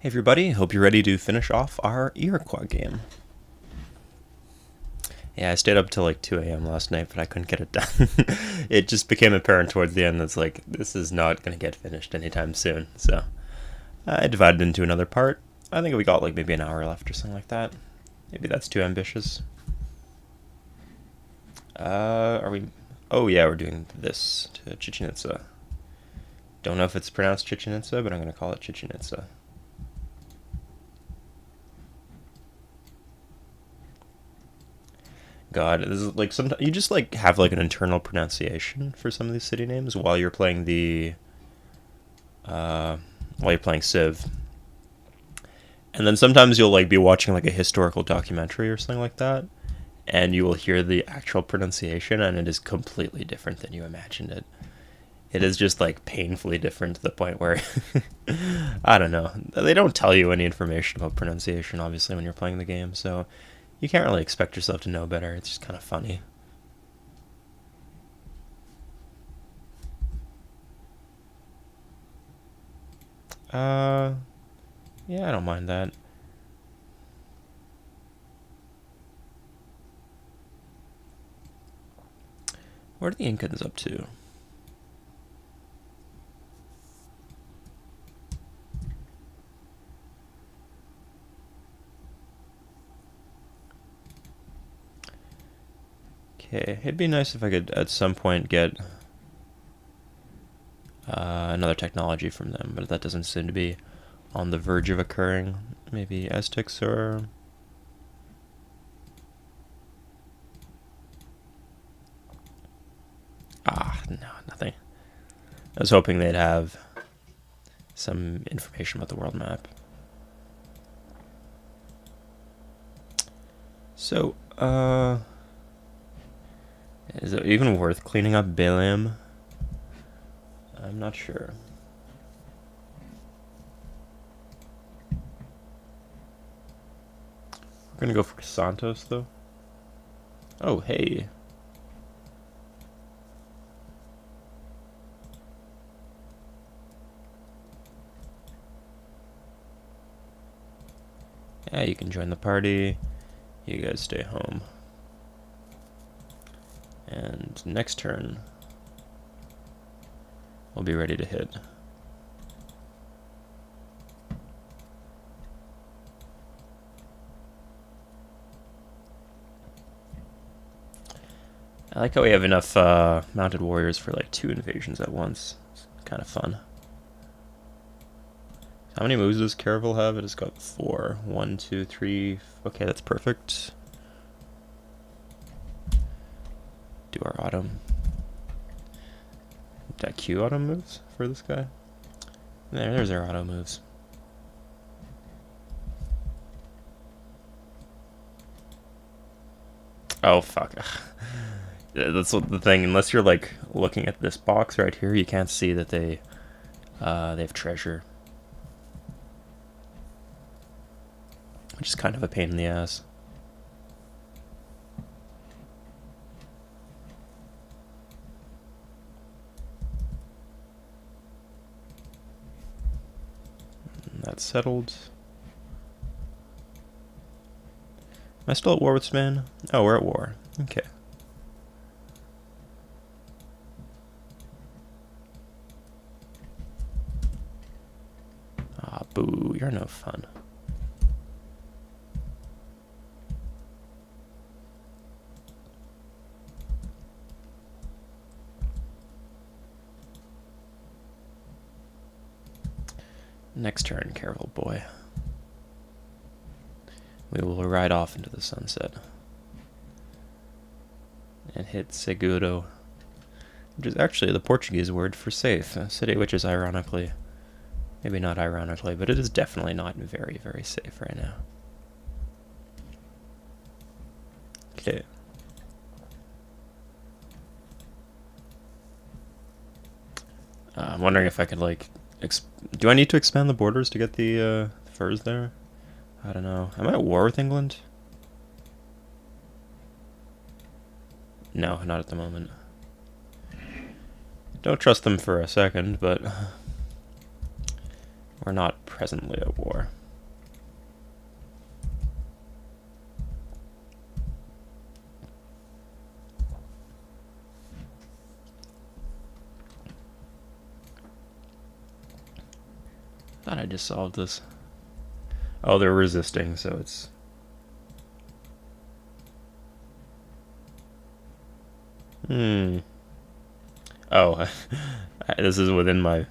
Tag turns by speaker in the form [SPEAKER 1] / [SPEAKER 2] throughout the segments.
[SPEAKER 1] Hey everybody, hope you're ready to finish off our Iroquois game. Yeah, I stayed up till like 2 a.m. last night, but I couldn't get it done. It just became apparent towards the end that's like, this is not going to get finished anytime soon. So I divided into another part. I think we got like maybe an hour left or something like that. Maybe that's too ambitious. Are we... Oh yeah, we're doing this to Chichen Itza. Don't know if it's pronounced Chichen Itza, but I'm going to call it Chichen Itza. God, this is like sometimes you just like have like an internal pronunciation for some of these city names while you're playing the while you're playing Civ, and then sometimes you'll like be watching like a historical documentary or something like that, and you will hear the actual pronunciation, and it is completely different than you imagined it. It is just like painfully different to the point where I don't know. They don't tell you any information about pronunciation, obviously, when you're playing the game, so you can't really expect yourself to know better. It's just kind of funny. Uh, yeah, I don't mind that. What are the Incans up to? Okay, it'd be nice if I could at some point get another technology from them, but that doesn't seem to be on the verge of occurring. Maybe Aztecs or... No, nothing. I was hoping they'd have some information about the world map. So, is it even worth cleaning up Balaam? I'm not sure. We're gonna go for Santos, though. Oh, hey. Yeah, you can join the party. You guys stay home. And next turn, we'll be ready to hit. I like how we have enough mounted warriors for like 2 invasions at once. It's kind of fun. How many moves does Caravel have? It has got 4. 1, 2, 3. Okay, that's perfect. Do our autumn. Did I queue auto moves for this guy? There's our auto moves. Oh, fuck. That's the thing. Unless you're like looking at this box right here, you can't see that they have treasure, which is kind of a pain in the ass. That's settled. Am I still at war with Spain? Oh, we're at war. Okay. Ah, boo, you're no fun. Next turn, Caravel boy. We will ride off into the sunset and hit Seguro, which is actually the Portuguese word for safe. A city which is ironically, maybe not ironically, but it is definitely not very, very safe right now. Okay. I'm wondering if I could like... do I need to expand the borders to get the furs there? I don't know. Am I at war with England? No, not at the moment. Don't trust them for a second, but We're not presently at war. Thought I just solved this. Oh, they're resisting, so it's... Oh, this is within my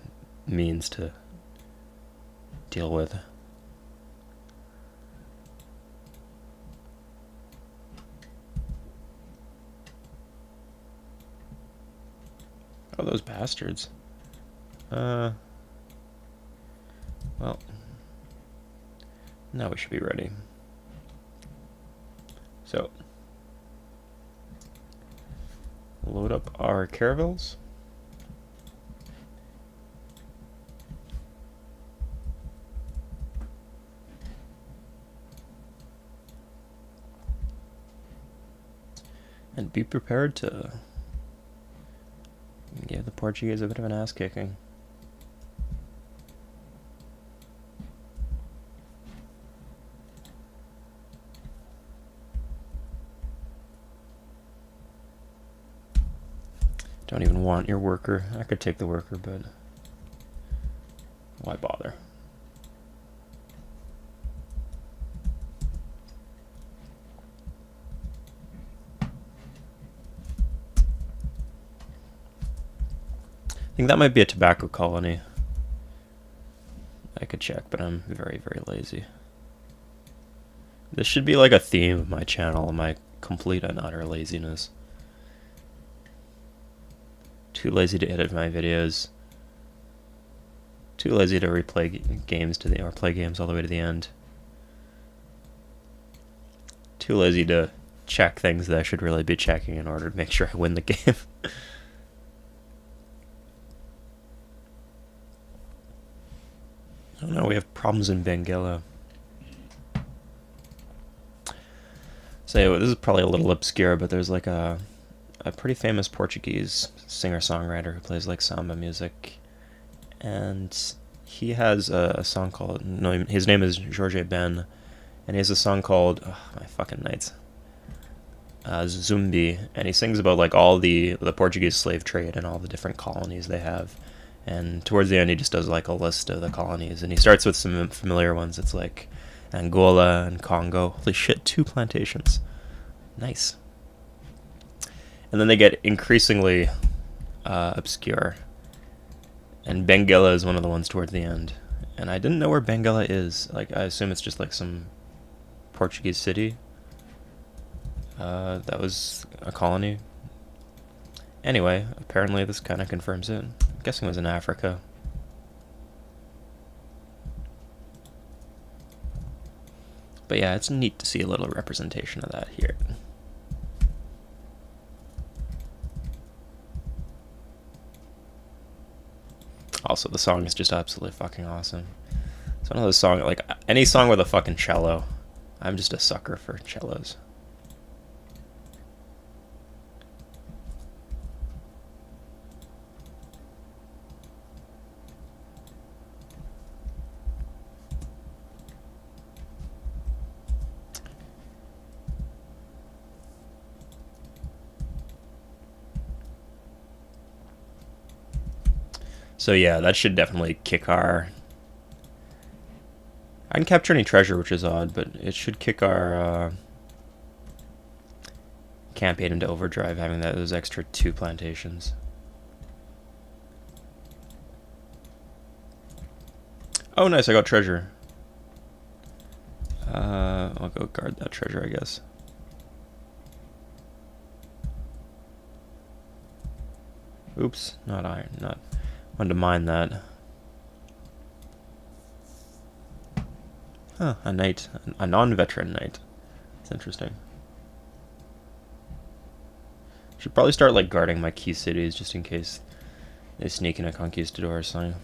[SPEAKER 1] means to deal with. Oh, those bastards. Well, now we should be ready. So, load up our caravels. And be prepared to give the Portuguese a bit of an ass kicking. Don't even want your worker. I could take the worker, but why bother? I think that might be a tobacco colony. I could check, but I'm very, very lazy. This should be like a theme of my channel, my complete and utter laziness. Too lazy to edit my videos. Too lazy to replay games or play games all the way to the end. Too lazy to check things that I should really be checking in order to make sure I win the game. Oh no, we have problems in Benguela. So this is probably a little obscure, but there's like a pretty famous Portuguese singer-songwriter who plays like samba music, and he has a song called, no, his name is Jorge Ben, and he has a song called, oh, my fucking nights, Zumbi, and he sings about like all the Portuguese slave trade and all the different colonies they have. And towards the end, he just does like a list of the colonies, and he starts with some familiar ones. It's like Angola and Congo. Holy shit, 2 plantations. Nice. And then they get increasingly obscure. And Benguela is one of the ones towards the end. And I didn't know where Benguela is. Like, I assume it's just like some Portuguese city. That was a colony. Anyway, apparently this kind of confirms it. I'm guessing it was in Africa. But yeah, it's neat to see a little representation of that here. Also, the song is just absolutely fucking awesome. It's one of those songs, like, any song with a fucking cello. I'm just a sucker for cellos. So yeah, that should definitely kick our... I didn't capture any treasure, which is odd, but it should kick our campaign into overdrive, having those extra 2 plantations. Oh nice, I got treasure. I'll go guard that treasure, I guess. Oops, not iron, not... Wanted to mine that. Huh, a knight. A non-veteran knight. That's interesting. Should probably start like guarding my key cities just in case they sneak in a conquistador or something.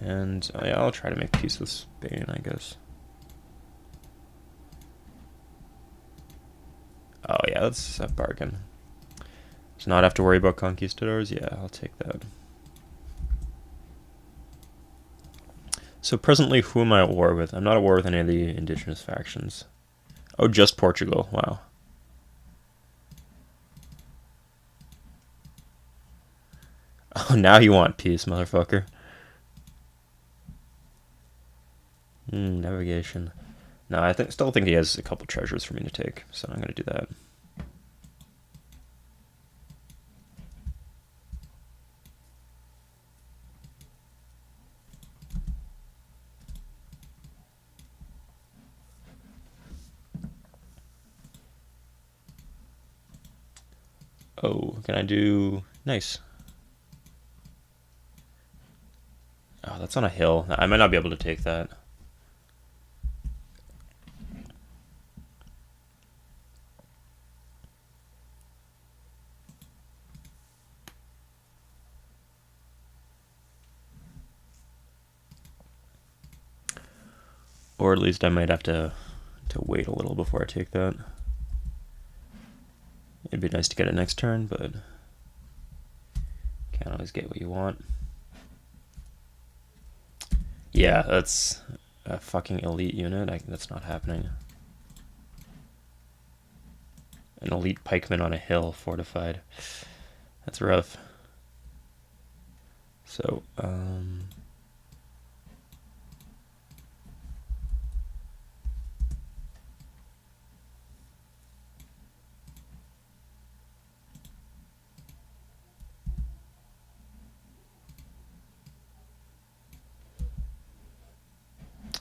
[SPEAKER 1] And yeah, I'll try to make peace with Spain, I guess. Oh yeah, that's a bargain. To not have to worry about conquistadors? Yeah, I'll take that. So presently, who am I at war with? I'm not at war with any of the indigenous factions. Oh, just Portugal. Wow. Oh, now you want peace, motherfucker. Navigation. No, still think he has a couple treasures for me to take, so I'm gonna do that. Oh, can I do... Nice. Oh, that's on a hill. I might not be able to take that. Or at least I might have to wait a little before I take that. It'd be nice to get it next turn, but can't always get what you want. Yeah, that's a fucking elite unit. That's not happening. An elite pikeman on a hill, fortified. That's rough. So,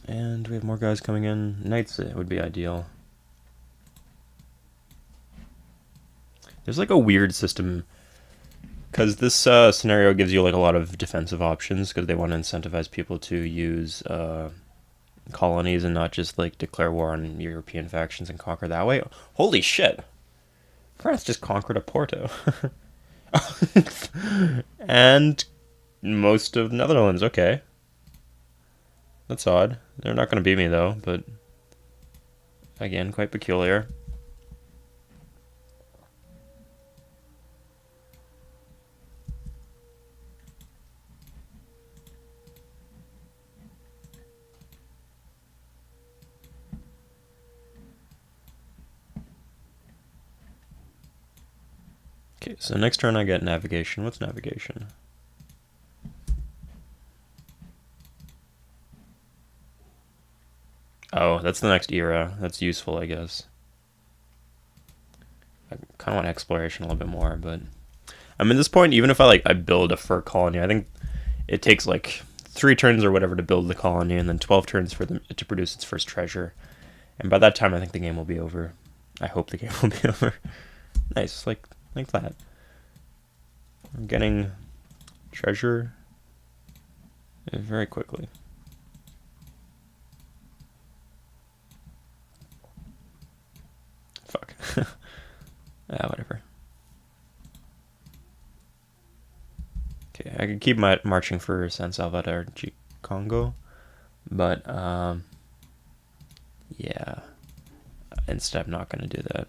[SPEAKER 1] and we have more guys coming in. Knights would be ideal. There's like a weird system, because this scenario gives you like a lot of defensive options, because they want to incentivize people to use colonies and not just like declare war on European factions and conquer that way. Holy shit! France just conquered a Porto. And most of the Netherlands, okay. That's odd. They're not going to beat me though, but again, quite peculiar. Okay, so next turn I get navigation. What's navigation? Oh, that's the next era. That's useful, I guess. I kind of want exploration a little bit more, but I mean, at this point, even if I build a fur colony, I think it takes like 3 turns or whatever to build the colony, and then 12 turns for them to produce its first treasure. And by that time, I think the game will be over. I hope the game will be over. Nice, like that. I'm getting treasure very quickly. Fuck. Whatever. Okay, I could keep marching for San Salvador G Congo, but yeah. Instead, I'm not going to do that.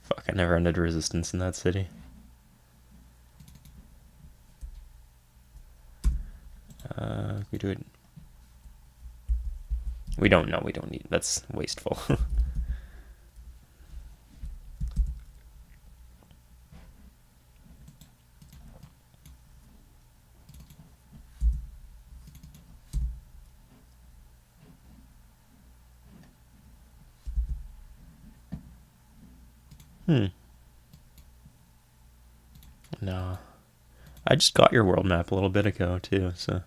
[SPEAKER 1] Fuck, I never ended resistance in that city. We do it. We don't know. We don't need. That's wasteful. No. I just got your world map a little bit ago, too, so.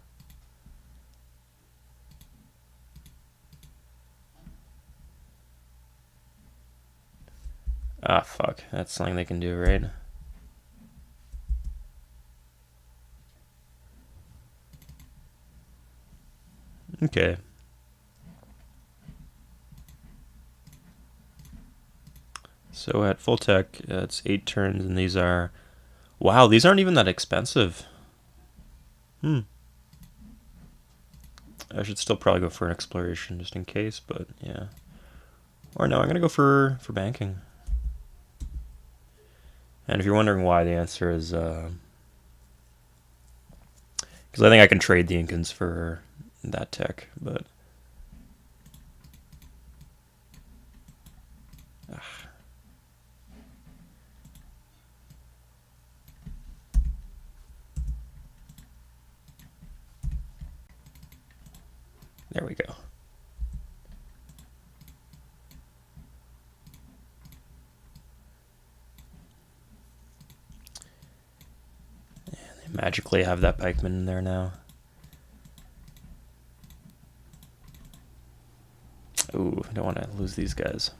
[SPEAKER 1] Ah, fuck. That's something they can do, right? Okay. So at full tech, it's 8 turns, and these are... Wow, these aren't even that expensive. I should still probably go for an exploration just in case, but yeah. Or no, I'm gonna go for banking. And if you're wondering why, the answer is because I think I can trade the Incans for that tech, but there we go. Magically have that pikeman in there now. Ooh, I don't want to lose these guys.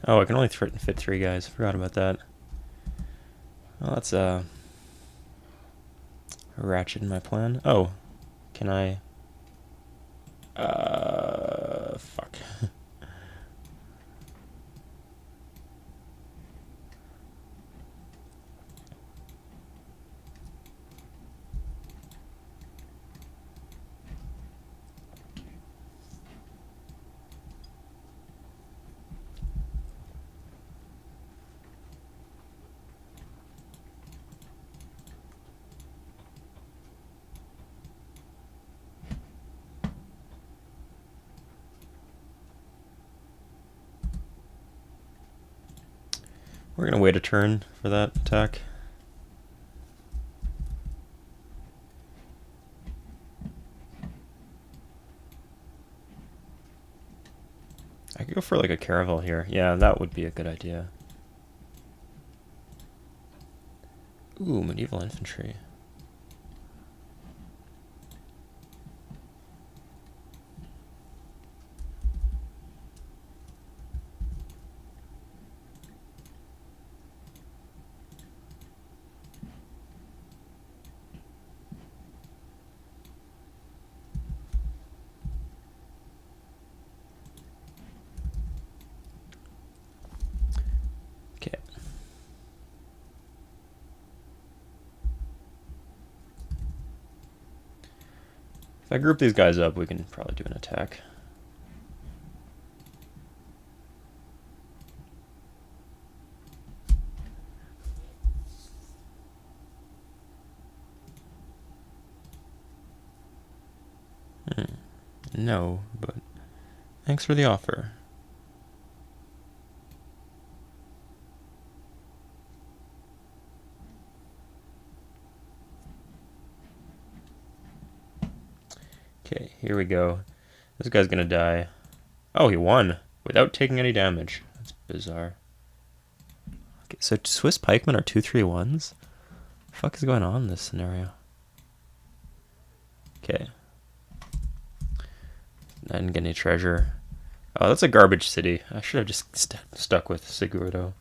[SPEAKER 1] Oh, I can only fit 3 guys. Forgot about that. Well, that's ratchet in my plan. Oh, can I? Fuck. We're gonna wait a turn for that attack. I could go for like a caravel here. Yeah, that would be a good idea. Ooh, medieval infantry. Okay. If I group these guys up, we can probably do an attack. No, but thanks for the offer. Okay, here we go. This guy's gonna die. Oh, he won without taking any damage. That's bizarre. Okay, so Swiss pikemen are 2-3-1s? What the fuck is going on in this scenario? Okay. I didn't get any treasure. Oh, that's a garbage city. I should have just stuck with Sigurdo.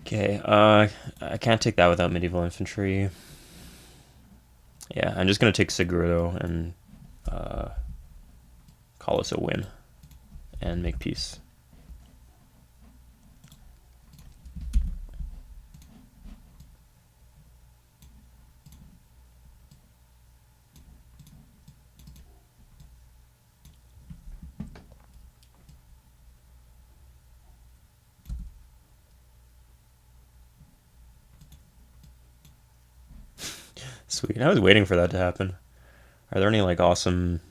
[SPEAKER 1] Okay, I can't take that without medieval infantry. Yeah, I'm just gonna take Sigurdo and call us a win and make peace. Sweet. I was waiting for that to happen. Are there any like awesome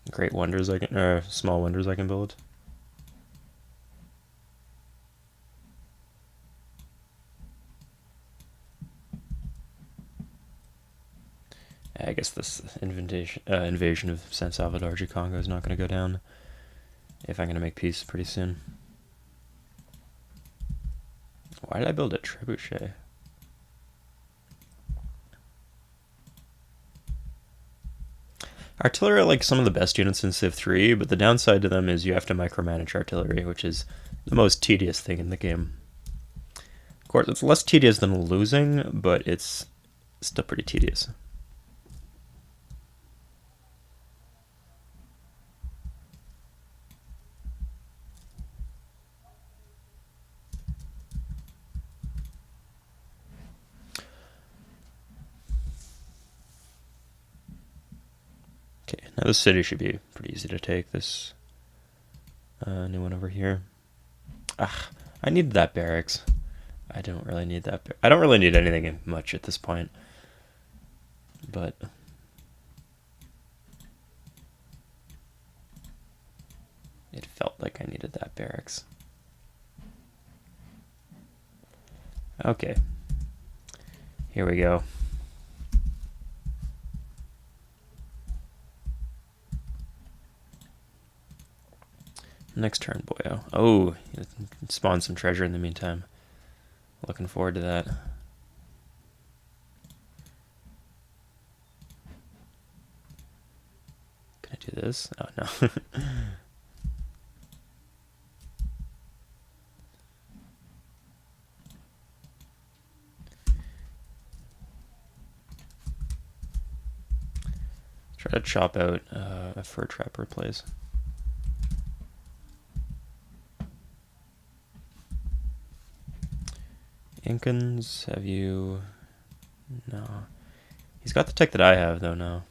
[SPEAKER 1] great wonders I can, or small wonders I can build? I guess this invasion of San Salvador de Congo is not going to go down if I'm going to make peace pretty soon. Why did I build a trebuchet? Artillery are like some of the best units in Civ 3, but the downside to them is you have to micromanage artillery, which is the most tedious thing in the game. Of course, it's less tedious than losing, but it's still pretty tedious. Okay, now this city should be pretty easy to take, this new one over here. Ah, I needed that barracks. I don't really need that. I don't really need anything much at this point. But it felt like I needed that barracks. Okay. Here we go. Next turn, boyo. Oh, spawn some treasure in the meantime. Looking forward to that. Can I do this? Oh, no. Try to chop out a fur trapper, please. Incans, have you... No. He's got the tech that I have, though, now.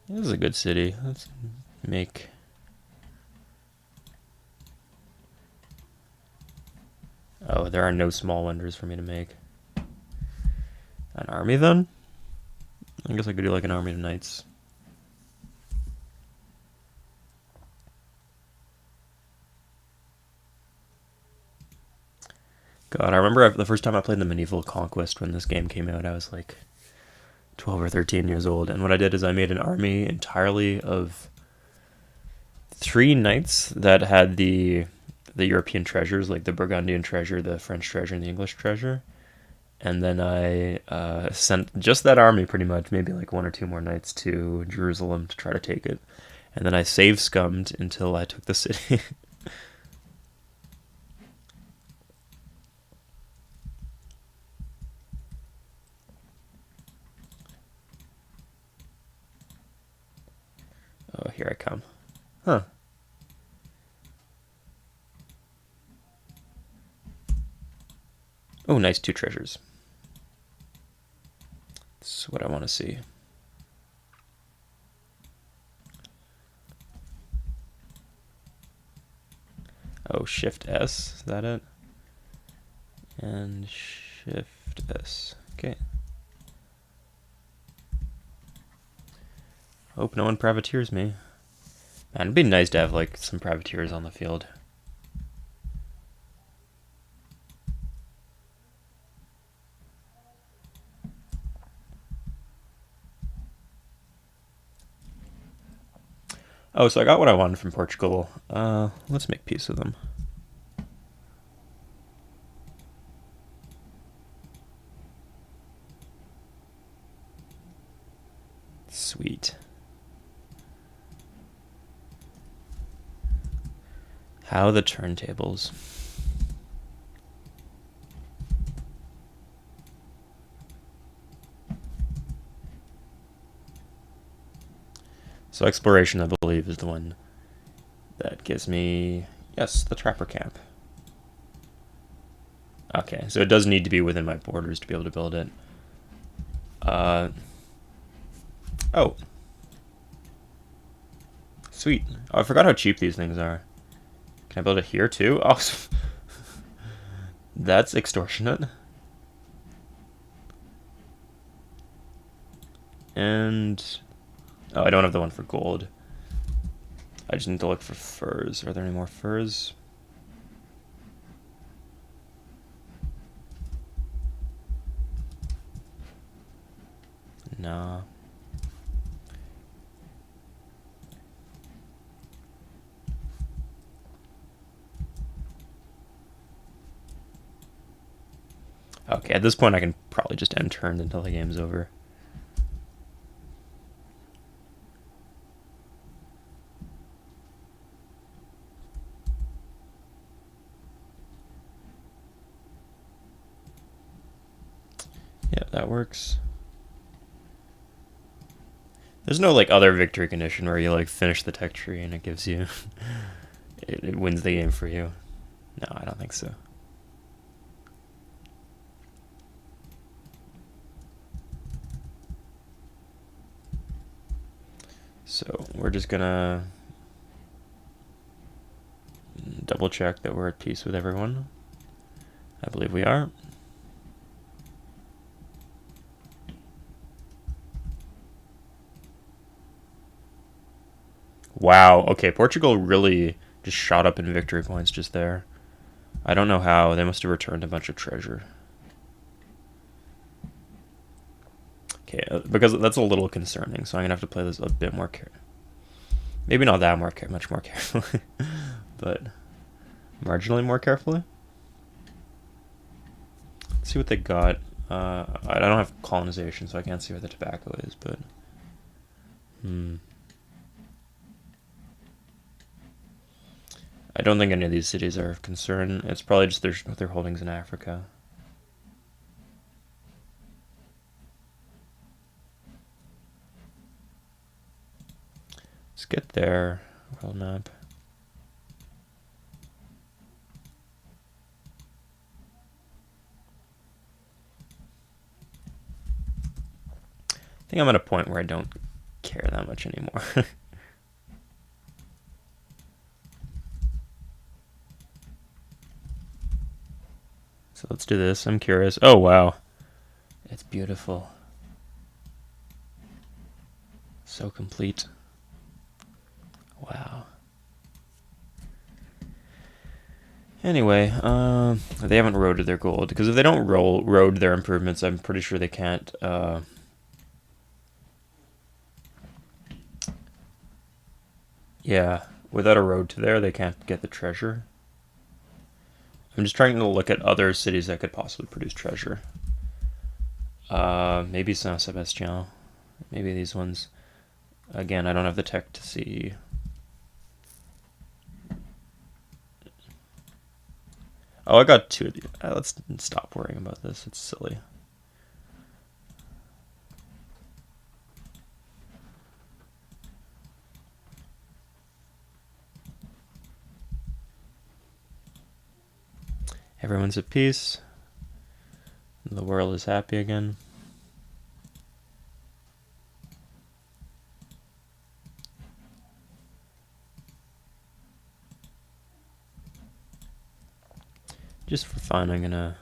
[SPEAKER 1] This is a good city. Let's make... Oh, there are no small wonders for me to make. An army, then? I guess I could do like an army of knights. God, I remember the first time I played the Medieval Conquest when this game came out, I was like 12 or 13 years old. And what I did is I made an army entirely of 3 knights that had the European treasures, like the Burgundian treasure, the French treasure, and the English treasure. And then I sent just that army, pretty much, maybe like 1 or 2 more knights to Jerusalem to try to take it. And then I save scummed until I took the city. Oh, here I come. Huh. Oh, nice, 2 treasures. That's what I want to see. Oh, Shift S, is that it? And Shift S. Okay. Hope no one privateers me. Man, it'd be nice to have like some privateers on the field. Oh, so I got what I wanted from Portugal. Let's make peace with them. Sweet. How the turntables. So exploration, I believe, is the one that gives me, yes, the trapper camp. Okay, so it does need to be within my borders to be able to build it. Oh. Sweet. Oh, I forgot how cheap these things are. Can I build it here too? Oh, that's extortionate. And oh, I don't have the one for gold. I just need to look for furs. Are there any more furs? Nah. Okay, at this point I can probably just end turn until the game's over. Yeah, that works. There's no like other victory condition where you like finish the tech tree and it gives you it wins the game for you. No, I don't think so. So we're just gonna double check that we're at peace with everyone. I believe we are. Wow, okay, Portugal really just shot up in victory points just there. I don't know how. They must have returned a bunch of treasure. Okay, because that's a little concerning, so I'm going to have to play this a bit more carefully. Maybe not that much more carefully, but marginally more carefully. Let's see what they got. I don't have colonization, so I can't see where the tobacco is, but... I don't think any of these cities are of concern. It's probably just their holdings in Africa. Let's get their world map. I think I'm at a point where I don't care that much anymore. So let's do this. I'm curious. Oh, wow. It's beautiful. So complete. Wow. Anyway, they haven't roaded their gold, because if they don't road their improvements, I'm pretty sure they can't... yeah, without a road to there, they can't get the treasure. I'm just trying to look at other cities that could possibly produce treasure. Maybe Saint Sebastian. Maybe these ones. Again, I don't have the tech to see. Oh, I got 2 of these. Let's stop worrying about this. It's silly. Everyone's at peace. The world is happy again. Just for fun, I'm gonna...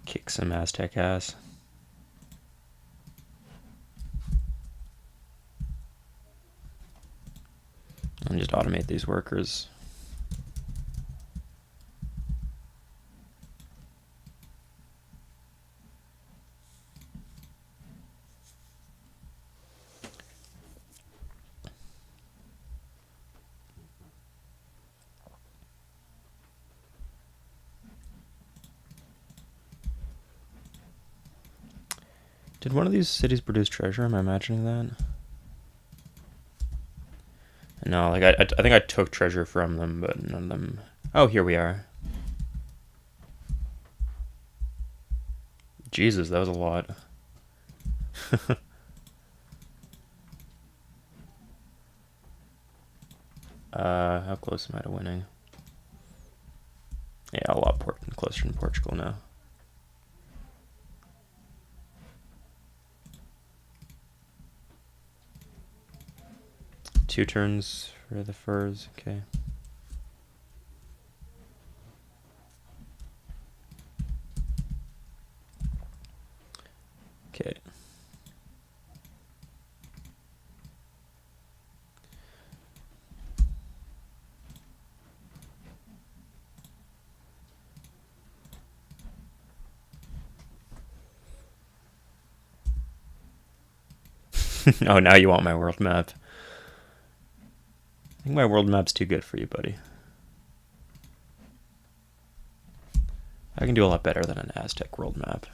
[SPEAKER 1] kick some Aztec ass. And just automate these workers. Did one of these cities produce treasure? Am I imagining that? No, like I think I took treasure from them, but none of them... Oh, here we are. Jesus, that was a lot. How close am I to winning? Yeah, a lot closer than Portugal now. Two turns for the furs, okay. Okay. Oh, now you want my world map. I think my world map's too good for you, buddy. I can do a lot better than an Aztec world map.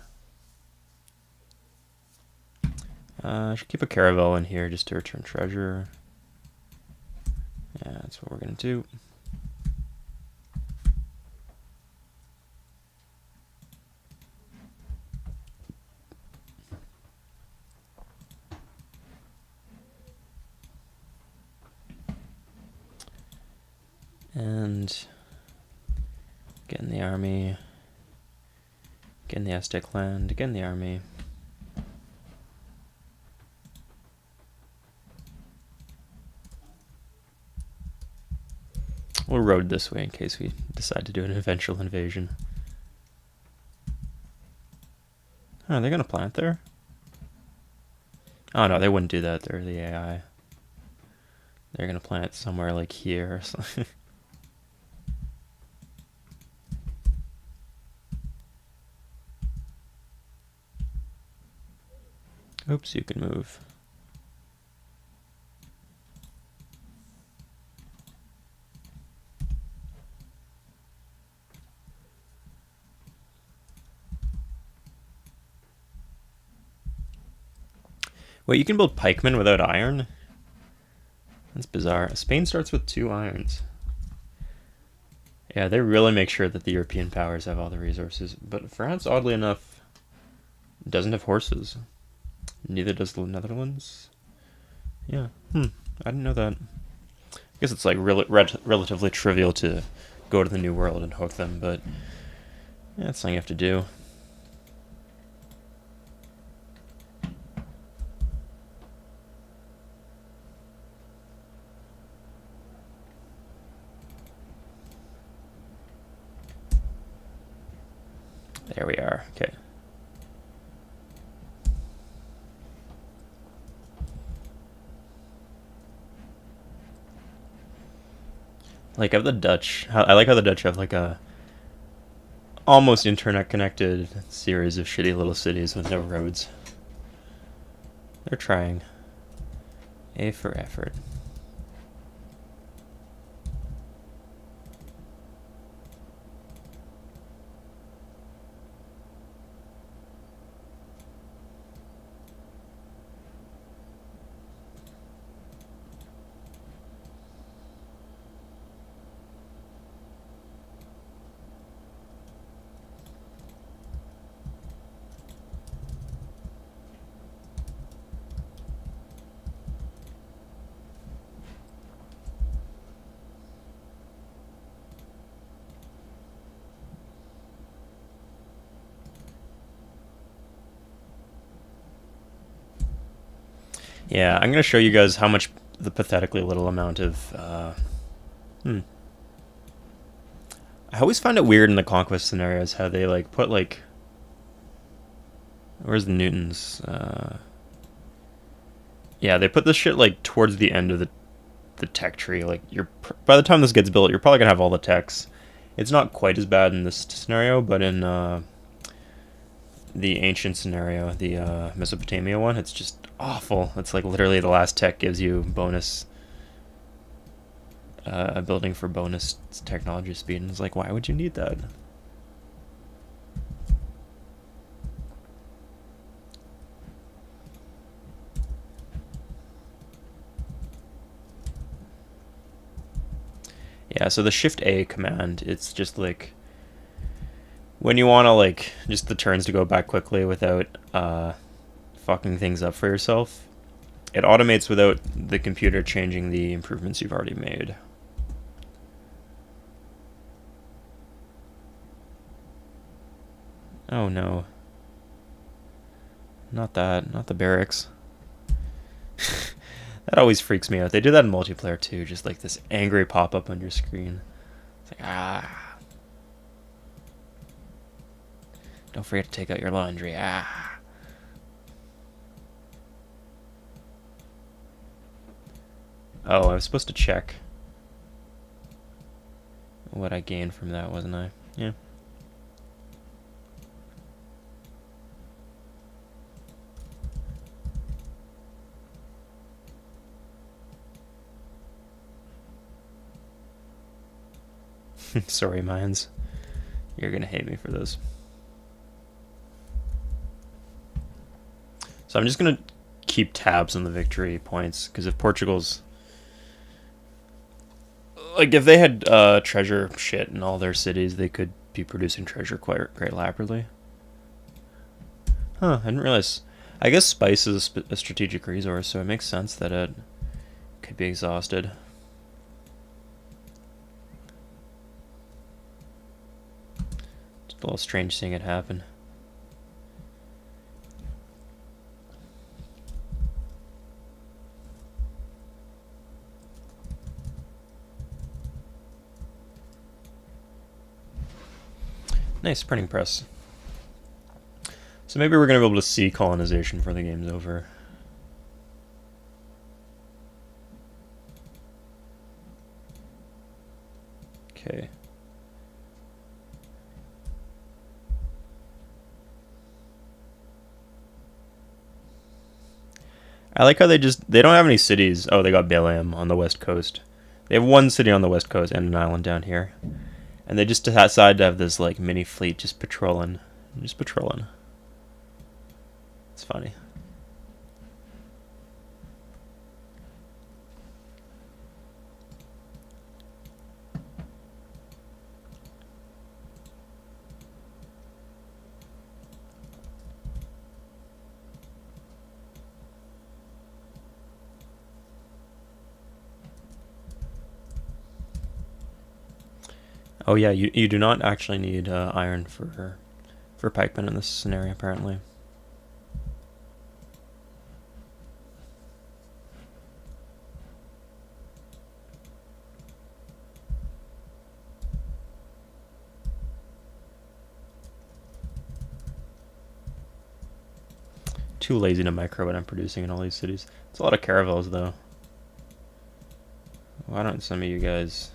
[SPEAKER 1] I should keep a caravel in here just to return treasure. Yeah, that's what we're going to do. And get in the army. Get in the Aztec land. Get in the army. We'll road this way in case we decide to do an eventual invasion. Oh, they're going to plant there? Oh no, they wouldn't do that. They're the AI. They're going to plant somewhere like here or something. Oops, you can move. Wait, you can build pikemen without iron? That's bizarre. Spain starts with 2 irons. Yeah, they really make sure that the European powers have all the resources. But France, oddly enough, doesn't have horses. Neither does the Netherlands. Yeah, I didn't know that. I guess it's like relatively trivial to go to the New World and hook them, but yeah, it's something you have to do. There we are. Okay. Like how the Dutch, I like how the Dutch have like a almost internet connected series of shitty little cities with no roads. They're trying. A for effort. Yeah, I'm going to show you guys how much the pathetically little amount of... I always find it weird in the conquest scenarios how they like put like... Where's the Newtons? Yeah, they put this shit like towards the end of the tech tree. Like by the time this gets built, you're probably going to have all the techs. It's not quite as bad in this scenario, but in the ancient scenario, the Mesopotamia one, it's just awful. It's like literally the last tech gives you bonus, a building for bonus technology speed, and it's like, why would you need that? Yeah, so the Shift A command, it's just like when you want to like just the turns to go back quickly without fucking things up for yourself. It automates without the computer changing the improvements you've already made. Oh no. Not that. Not the barracks. That always freaks me out. They do that in multiplayer too, just like this angry pop-up on your screen. It's like, ah. Don't forget to take out your laundry. Ah. Oh, I was supposed to check what I gained from that, wasn't I? Yeah. Sorry, Mayans. You're gonna hate me for this. So I'm just gonna keep tabs on the victory points, because if Portugal's... Like, if they had treasure shit in all their cities, they could be producing treasure quite rapidly. Huh, I didn't realize. I guess spice is a strategic resource, so it makes sense that it could be exhausted. It's a little strange seeing it happen. Nice printing press. So maybe we're going to be able to see colonization before the game's over. Okay. I like how they don't have any cities. Oh, they got Balaam on the west coast. They have one city on the west coast and an island down here. And they just decided to have this like mini fleet just patrolling. Just patrolling. It's funny. Oh yeah, you do not actually need iron for pikemen in this scenario, apparently. Too lazy to micro what I'm producing in all these cities. It's a lot of caravels, though. Why don't some of you guys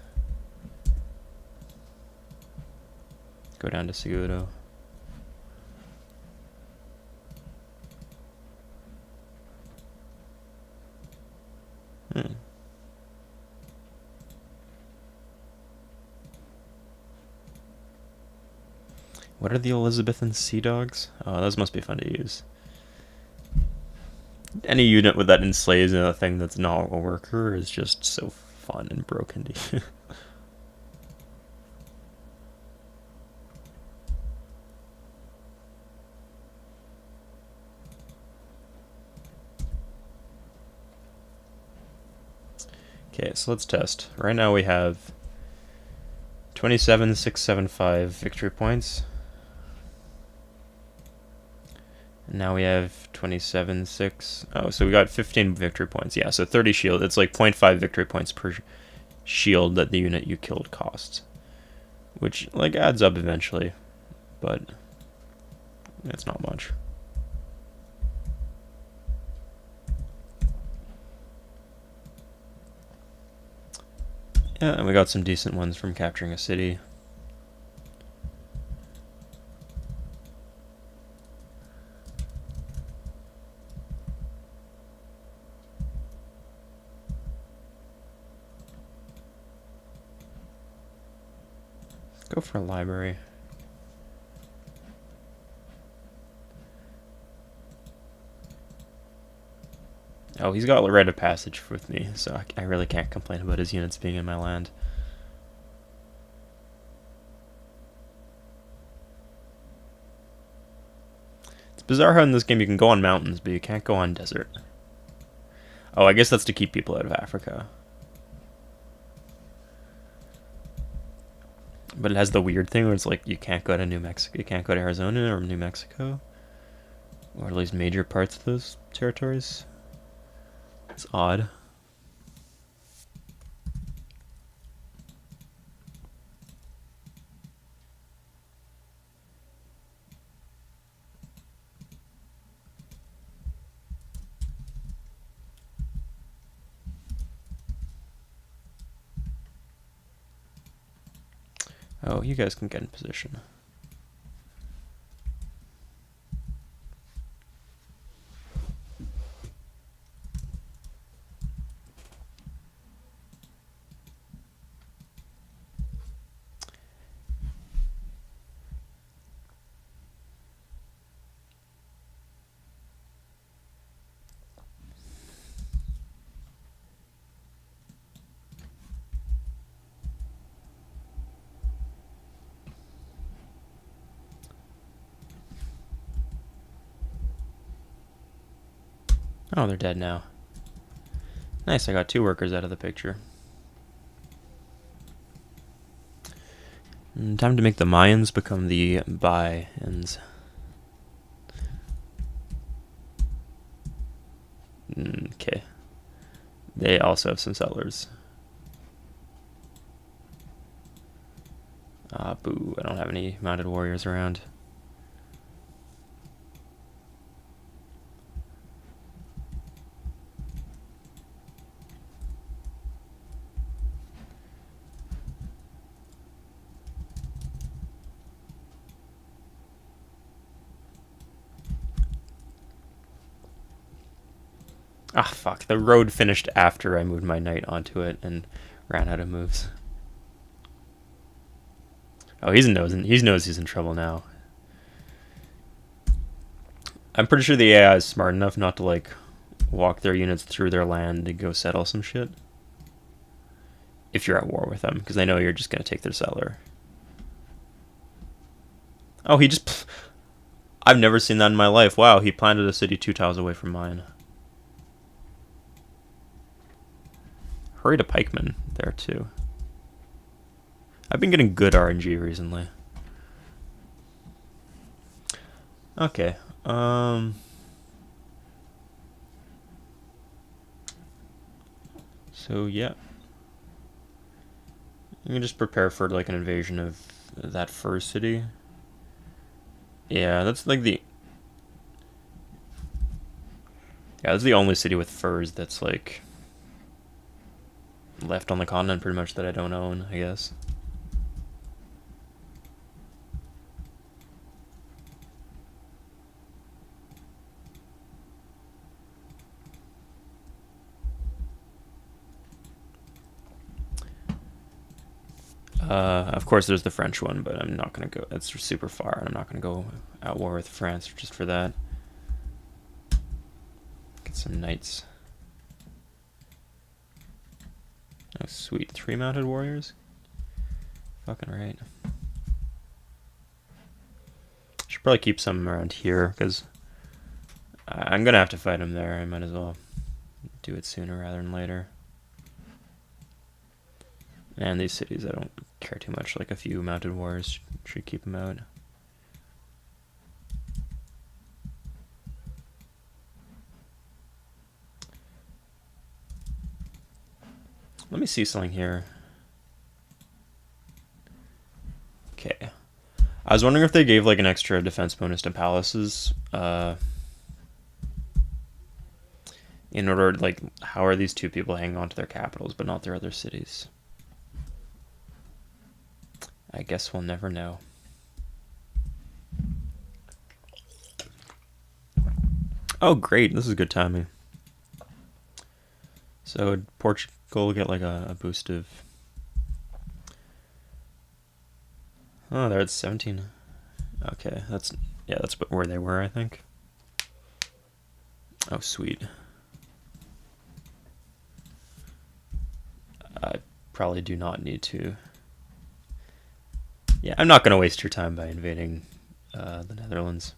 [SPEAKER 1] go down to Segudo? What are the Elizabethan Sea Dogs? Oh, those must be fun to use. Any unit with that enslaves in a thing that's not a worker is just so fun and broken to use. Okay, so let's test. Right now we have 27,675 victory points. And now we have 27,6. Oh, so we got 15 victory points. Yeah, so 30 shield. It's like 0.5 victory points per shield that the unit you killed costs. Which, like, adds up eventually. But it's not much. Yeah, and we got some decent ones from capturing a city. Let's go for a library. Oh, he's got a rite of passage with me, so I really can't complain about his units being in my land. It's bizarre how in this game you can go on mountains, but you can't go on desert. Oh, I guess that's to keep people out of Africa. But it has the weird thing where it's like you can't go to New Mexico, you can't go to Arizona or New Mexico, or at least major parts of those territories. It's odd. Oh, you guys can get in position. Oh, they're dead now. Nice, I got 2 workers out of the picture. Time to make the Mayans become the buy-ins. Okay. They also have some settlers. Ah, boo. I don't have any mounted warriors around. Ah, fuck. The road finished after I moved my knight onto it and ran out of moves. Oh, he knows he's in trouble now. I'm pretty sure the AI is smart enough not to, like, walk their units through their land to go settle some shit. If you're at war with them, because they know you're just going to take their settler. Oh, he just... I've never seen that in my life. Wow, he planted a city 2 tiles away from mine. Hurry to pikemen there, too. I've been getting good RNG recently. Okay. So, yeah. You can just prepare for, like, an invasion of that first city. Yeah, that's like the... Yeah, that's the only city with furs that's, like, left on the continent pretty much that I don't own, I guess. Of course, there's the French one, but I'm not going to go... It's super far, and I'm not going to go at war with France just for that. Get some knights. Oh, sweet. 3 mounted warriors? Fucking right. Should probably keep some around here, because I'm going to have to fight him there. I might as well do it sooner rather than later. And these cities, I don't care too much. Like, a few mounted warriors should keep them out. Let me see something here. Okay. I was wondering if they gave, like, an extra defense bonus to palaces. In order, like, how are these 2 people hanging on to their capitals but not their other cities? I guess we'll never know. Oh, great. This is good timing. So, Portugal get, like, a boost of... Oh, they're at 17. Okay, that's... Yeah, that's where they were, I think. Oh, sweet. I probably do not need to... Yeah, I'm not going to waste your time by invading the Netherlands.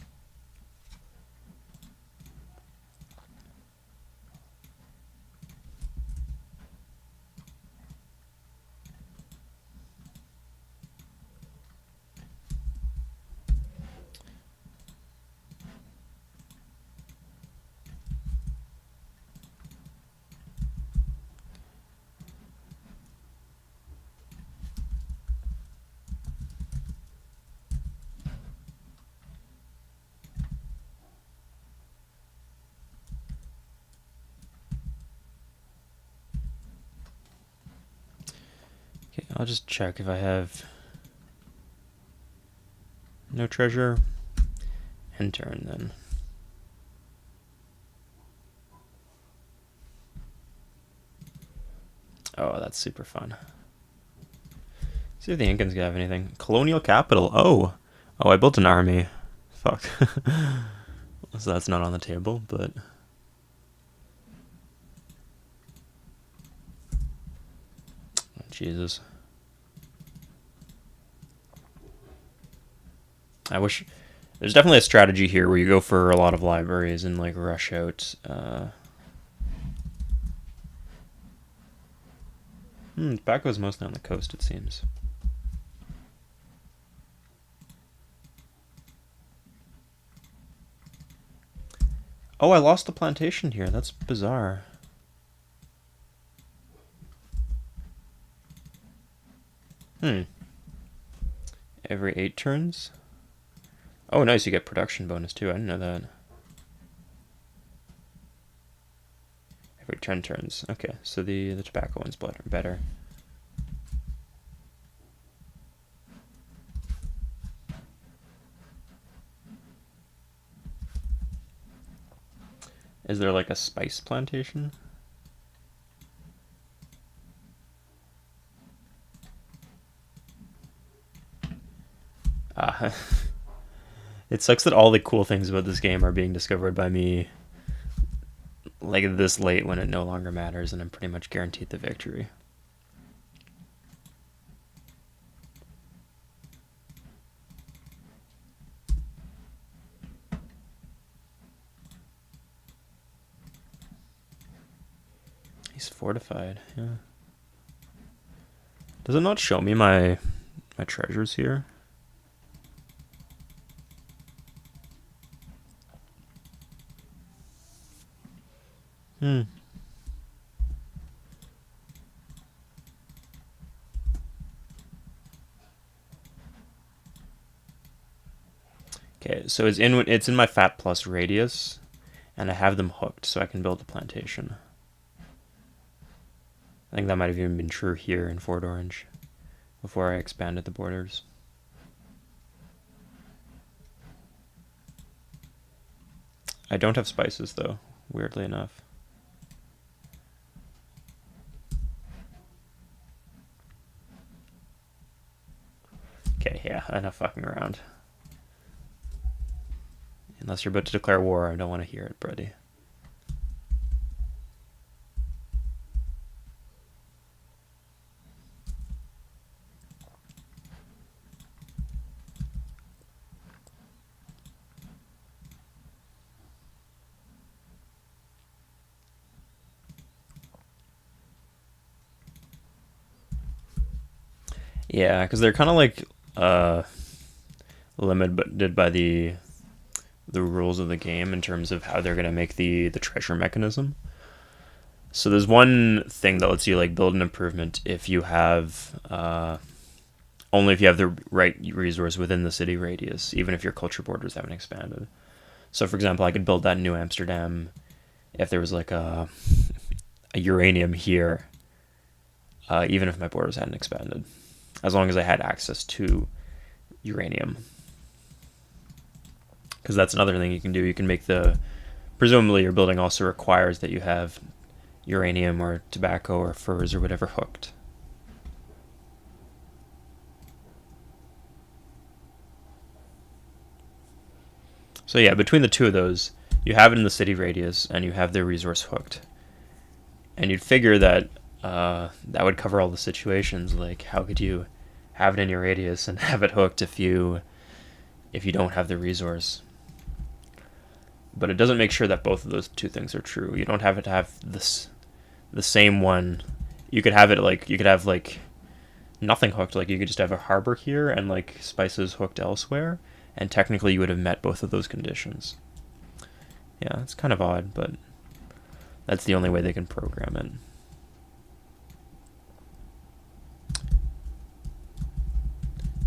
[SPEAKER 1] Okay, I'll just check if I have no treasure. End turn then. Oh, that's super fun. See if the Incans have anything. Colonial capital. Oh, I built an army. Fuck. So that's not on the table, but... Jesus. I wish... There's definitely a strategy here where you go for a lot of libraries and, like, rush out Tobacco is mostly on the coast, it seems. Oh, I lost the plantation here. That's bizarre. Every 8 turns? Oh, nice. You get production bonus too. I didn't know that. Every 10 turns. Okay, so the tobacco one's better. Is there like a spice plantation? It sucks that all the cool things about this game are being discovered by me like this late when it no longer matters and I'm pretty much guaranteed the victory. He's fortified, yeah. Does it not show me my treasures here? Okay, so it's in my Fat Plus radius, and I have them hooked, so I can build a plantation. I think that might have even been true here in Fort Orange, before I expanded the borders. I don't have spices, though, weirdly enough. Okay, yeah, enough fucking around. Unless you're about to declare war, I don't want to hear it, buddy. Yeah, because they're kind of like limited by the rules of the game in terms of how they're going to make the treasure mechanism. So there's one thing that lets you like build an improvement if you have only if you have the right resource within the city radius, even if your culture borders haven't expanded. So for example, I could build that in New Amsterdam if there was like a uranium here, even if my borders hadn't expanded, as long as I had access to uranium. Because that's another thing you can do. You can make presumably your building also requires that you have uranium or tobacco or furs or whatever hooked. So yeah, between the two of those, you have it in the city radius and you have the resource hooked. And you'd figure that that would cover all the situations. Like, how could you have it in your radius and have it hooked if you don't have the resource? But it doesn't make sure that both of those two things are true. You don't have it to have the same one. You could have nothing hooked. Like, you could just have a harbor here and like spices hooked elsewhere, and technically you would have met both of those conditions. Yeah, it's kind of odd, but that's the only way they can program it.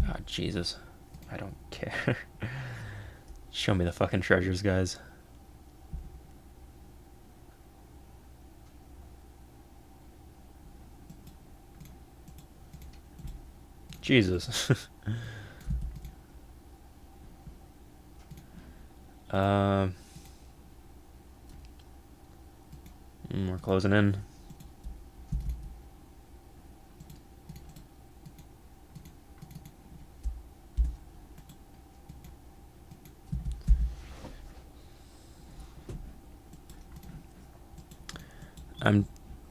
[SPEAKER 1] Ah, Jesus. I don't care. Show me the fucking treasures, guys. Jesus. We're closing in. I'm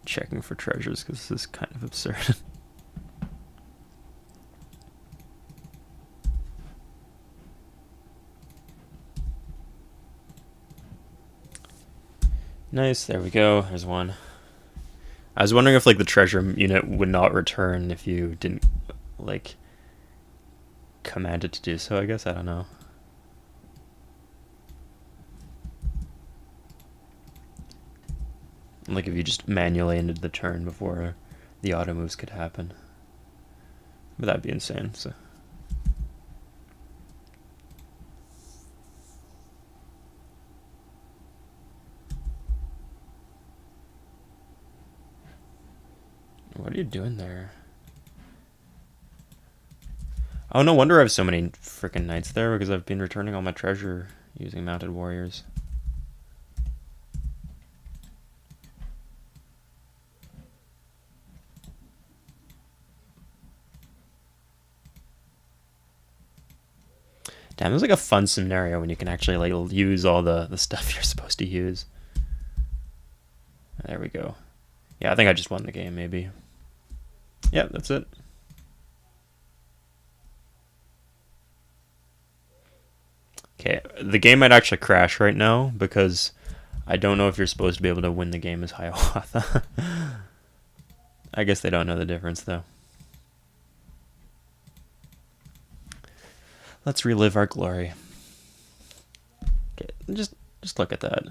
[SPEAKER 1] checking for treasures because this is kind of absurd. Nice, there we go. There's one. I was wondering if like the treasure unit would not return if you didn't like command it to do so. I guess I don't know. Like if you just manually ended the turn before the auto moves could happen. But that'd be insane. So. What are you doing there? Oh, no wonder I have so many freaking knights there, because I've been returning all my treasure using mounted warriors. Damn, it was like a fun scenario when you can actually like use all the stuff you're supposed to use. There we go. Yeah, I think I just won the game, maybe. Yeah, that's it. Okay, the game might actually crash right now because I don't know if you're supposed to be able to win the game as Hiawatha. I guess they don't know the difference, though. Let's relive our glory. Okay, just look at that.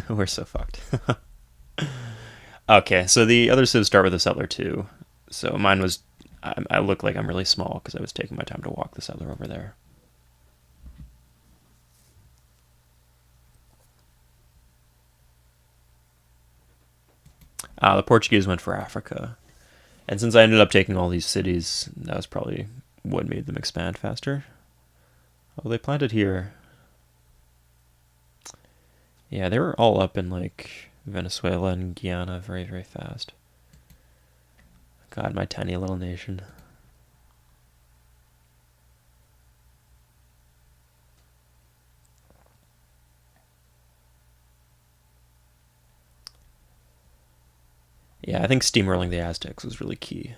[SPEAKER 1] We're so fucked. Okay, so the other civs start with a settler too. So mine was, I look like I'm really small because I was taking my time to walk the settler over there. The Portuguese went for Africa. And since I ended up taking all these cities, that was probably what made them expand faster. Oh, they planted here. Yeah, they were all up in like Venezuela and Guyana very, very fast. God, my tiny little nation. Yeah, I think steamrolling the Aztecs was really key.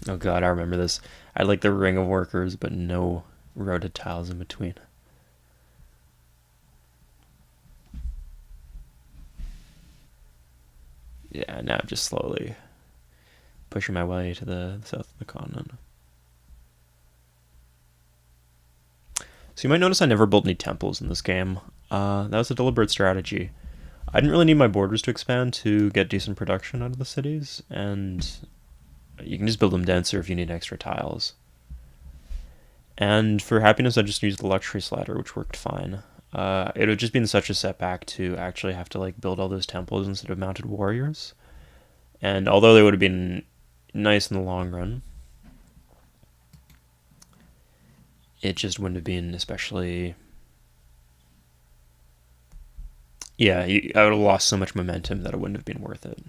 [SPEAKER 1] Oh god, I remember this. I had like the ring of workers, but no roaded tiles in between. Yeah, now I'm just slowly pushing my way to the south of the continent. So you might notice I never built any temples in this game. That was a deliberate strategy. I didn't really need my borders to expand to get decent production out of the cities, and you can just build them denser if you need extra tiles. And for happiness, I just used the luxury slider, which worked fine. It would just been such a setback to actually have to like build all those temples instead of mounted warriors. And although they would have been nice in the long run, it just wouldn't have been especially... Yeah, I would have lost so much momentum that it wouldn't have been worth it.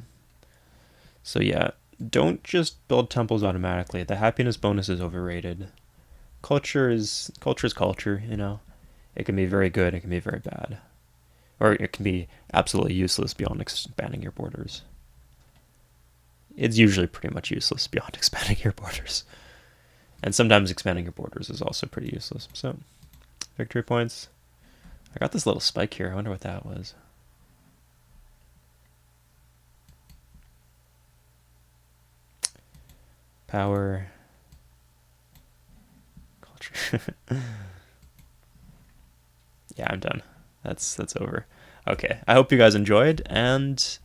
[SPEAKER 1] So yeah, don't just build temples automatically. The happiness bonus is overrated. Culture is culture, you know. It can be very good, it can be very bad. Or it can be absolutely useless beyond expanding your borders. It's usually pretty much useless beyond expanding your borders. And sometimes expanding your borders is also pretty useless. So, victory points. I got this little spike here. I wonder what that was. Power. Culture. Yeah, I'm done. That's over. Okay, I hope you guys enjoyed, and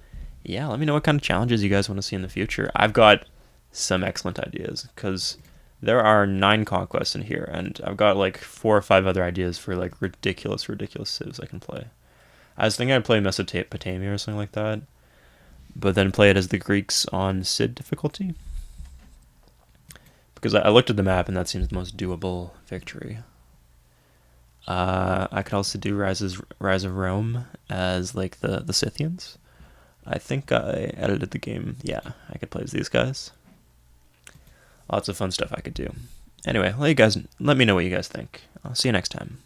[SPEAKER 1] yeah, let me know what kind of challenges you guys want to see in the future. I've got some excellent ideas, because there are 9 conquests in here, and I've got like 4 or 5 other ideas for like ridiculous civs I can play. I was thinking I'd play Mesopotamia or something like that, but then play it as the Greeks on Cid difficulty, because I looked at the map and that seems the most doable victory. I could also do Rise of Rome as like the Scythians. I think I edited the game. Yeah, I could play as these guys. Lots of fun stuff I could do. Anyway, let me know what you guys think. I'll see you next time.